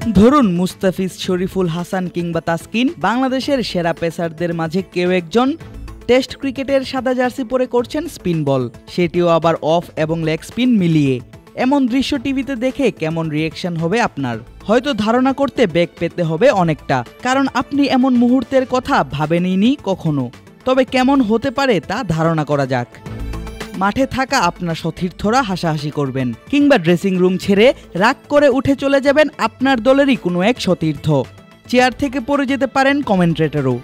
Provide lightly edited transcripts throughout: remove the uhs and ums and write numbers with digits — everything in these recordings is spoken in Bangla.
ধরুন মুস্তাফিজ, শরীফুল হাসান কিংবা তাসকিন, বাংলাদেশের সেরা পেসারদের মাঝে কেউ একজন টেস্ট ক্রিকেটের সাদা জার্সি পরে করছেন স্পিন বল, সেটিও আবার অফ এবং লেগ স্পিন মিলিয়ে। এমন দৃশ্য টিভিতে দেখে কেমন রিয়েকশন হবে আপনার? হয়তো ধারণা করতে বেগ পেতে হবে অনেকটা, কারণ আপনি এমন মুহূর্তের কথা ভাবেনইনি কখনো। তবে কেমন হতে পারে তা ধারণা করা যাক। মাঠে থাকা আপনার সতীর্থরা হাসাহাসি করবেন, কিংবা ড্রেসিং রুম ছেড়ে রাগ করে উঠে চলে যাবেন আপনার দলেরই কোনো এক সতীর্থ। চেয়ার থেকে পড়ে যেতে পারেন কমেন্ট্রেটরও।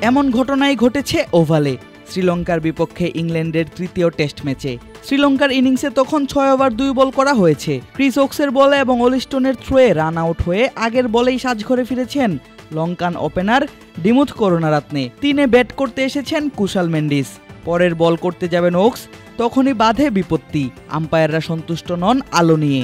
এমন ঘটনাই ঘটেছে ওভালে, শ্রীলঙ্কার বিপক্ষে ইংল্যান্ডের তৃতীয় টেস্ট ম্যাচে। শ্রীলঙ্কার ইনিংসে তখন 6 ওভার 2 বল করা হয়েছে। ক্রিস ওকসের বলে এবং অলিস্টনের থ্রোয়ে রান আউট হয়ে আগের বলেই সাজঘরে ফিরেছেন লঙ্কান ওপেনার দিমুথ করুণারাত্নে। 3-এ ব্যাট করতে এসেছেন কুশাল মেন্ডিস। পরের বল করতে যাবেন ওকস, তখনই বাধে বিপত্তি। আম্পায়াররা সন্তুষ্ট নন আলো নিয়ে।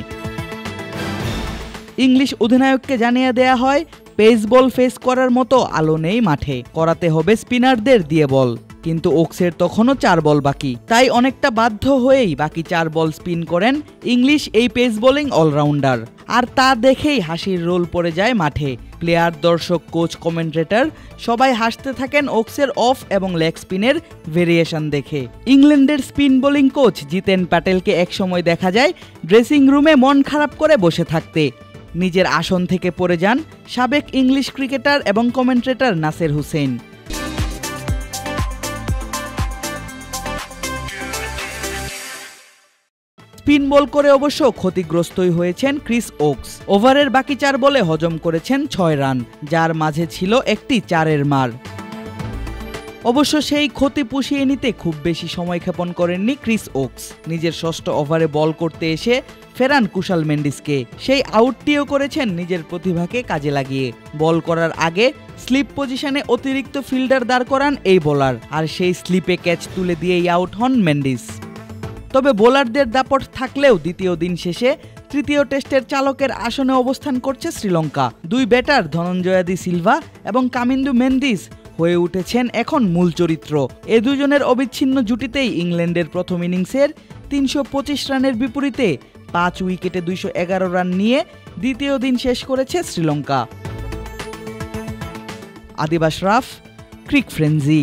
ইংলিশ অধিনায়ককে জানিয়ে দেয়া হয় পেস বল ফেস করার মতো আলো নেই মাঠে, করাতে হবে স্পিনারদের দিয়ে বল। কিন্তু ওকসের তখনও 4 বল বাকি, তাই অনেকটা বাধ্য হয়েই বাকি 4 বল স্পিন করেন ইংলিশ এই পেস বোলিং অলরাউন্ডার। আর তা দেখেই হাসির রোল পড়ে যায় মাঠে। প্লেয়ার, দর্শক, কোচ, কমেন্ট্রেটর সবাই হাসতে থাকেন ওকসের অফ এবং লেগ স্পিনের ভেরিয়েশন দেখে। ইংল্যান্ডের স্পিন বোলিং কোচ জিতেন প্যাটেলকে একসময় দেখা যায় ড্রেসিং রুমে মন খারাপ করে বসে থাকতে। নিজের আসন থেকে পড়ে যান সাবেক ইংলিশ ক্রিকেটার এবং কমেন্ট্রেটর নাসের হুসেইন। স্পিন বল করে অবশ্য ক্ষতিগ্রস্তই হয়েছেন ক্রিস ওকস। ওভারের বাকি 4 বলে হজম করেছেন 6 রান, যার মাঝে ছিল একটি 4-এর মার। অবশ্য সেই ক্ষতি পুষিয়ে নিতে খুব বেশি সময় ক্ষেপণ করেননি ক্রিস ওকস। নিজের 6ষ্ঠ ওভারে বল করতে এসে ফেরান কুশাল মেন্ডিসকে। সেই আউটটিও করেছেন নিজের প্রতিভাকে কাজে লাগিয়ে। বল করার আগে স্লিপ পজিশনে অতিরিক্ত ফিল্ডার দাঁড় করান এই বোলার, আর সেই স্লিপে ক্যাচ তুলে দিয়েই আউট হন মেন্ডিস। তবে বোলারদের দাপট থাকলেও দ্বিতীয় দিন শেষে তৃতীয় টেস্টের চালকের আসনে অবস্থান করছে Sri Lanka. 2 batter Dhananjaya de Silva এবং কামিন্দু মেন্দিস হয়ে উঠেছেন এখন মূল চরিত্র। এ দুজনের অবিচ্ছিন্ন জুটিতেই ইংল্যান্ডের প্রথম ইনিংসের 325 রানের বিপরীতে 5 উইকেটে 211 রান নিয়ে দ্বিতীয় দিন শেষ করেছে শ্রীলঙ্কা। আদিব আশরাফ, ক্রিক ফ্রেঞ্জি।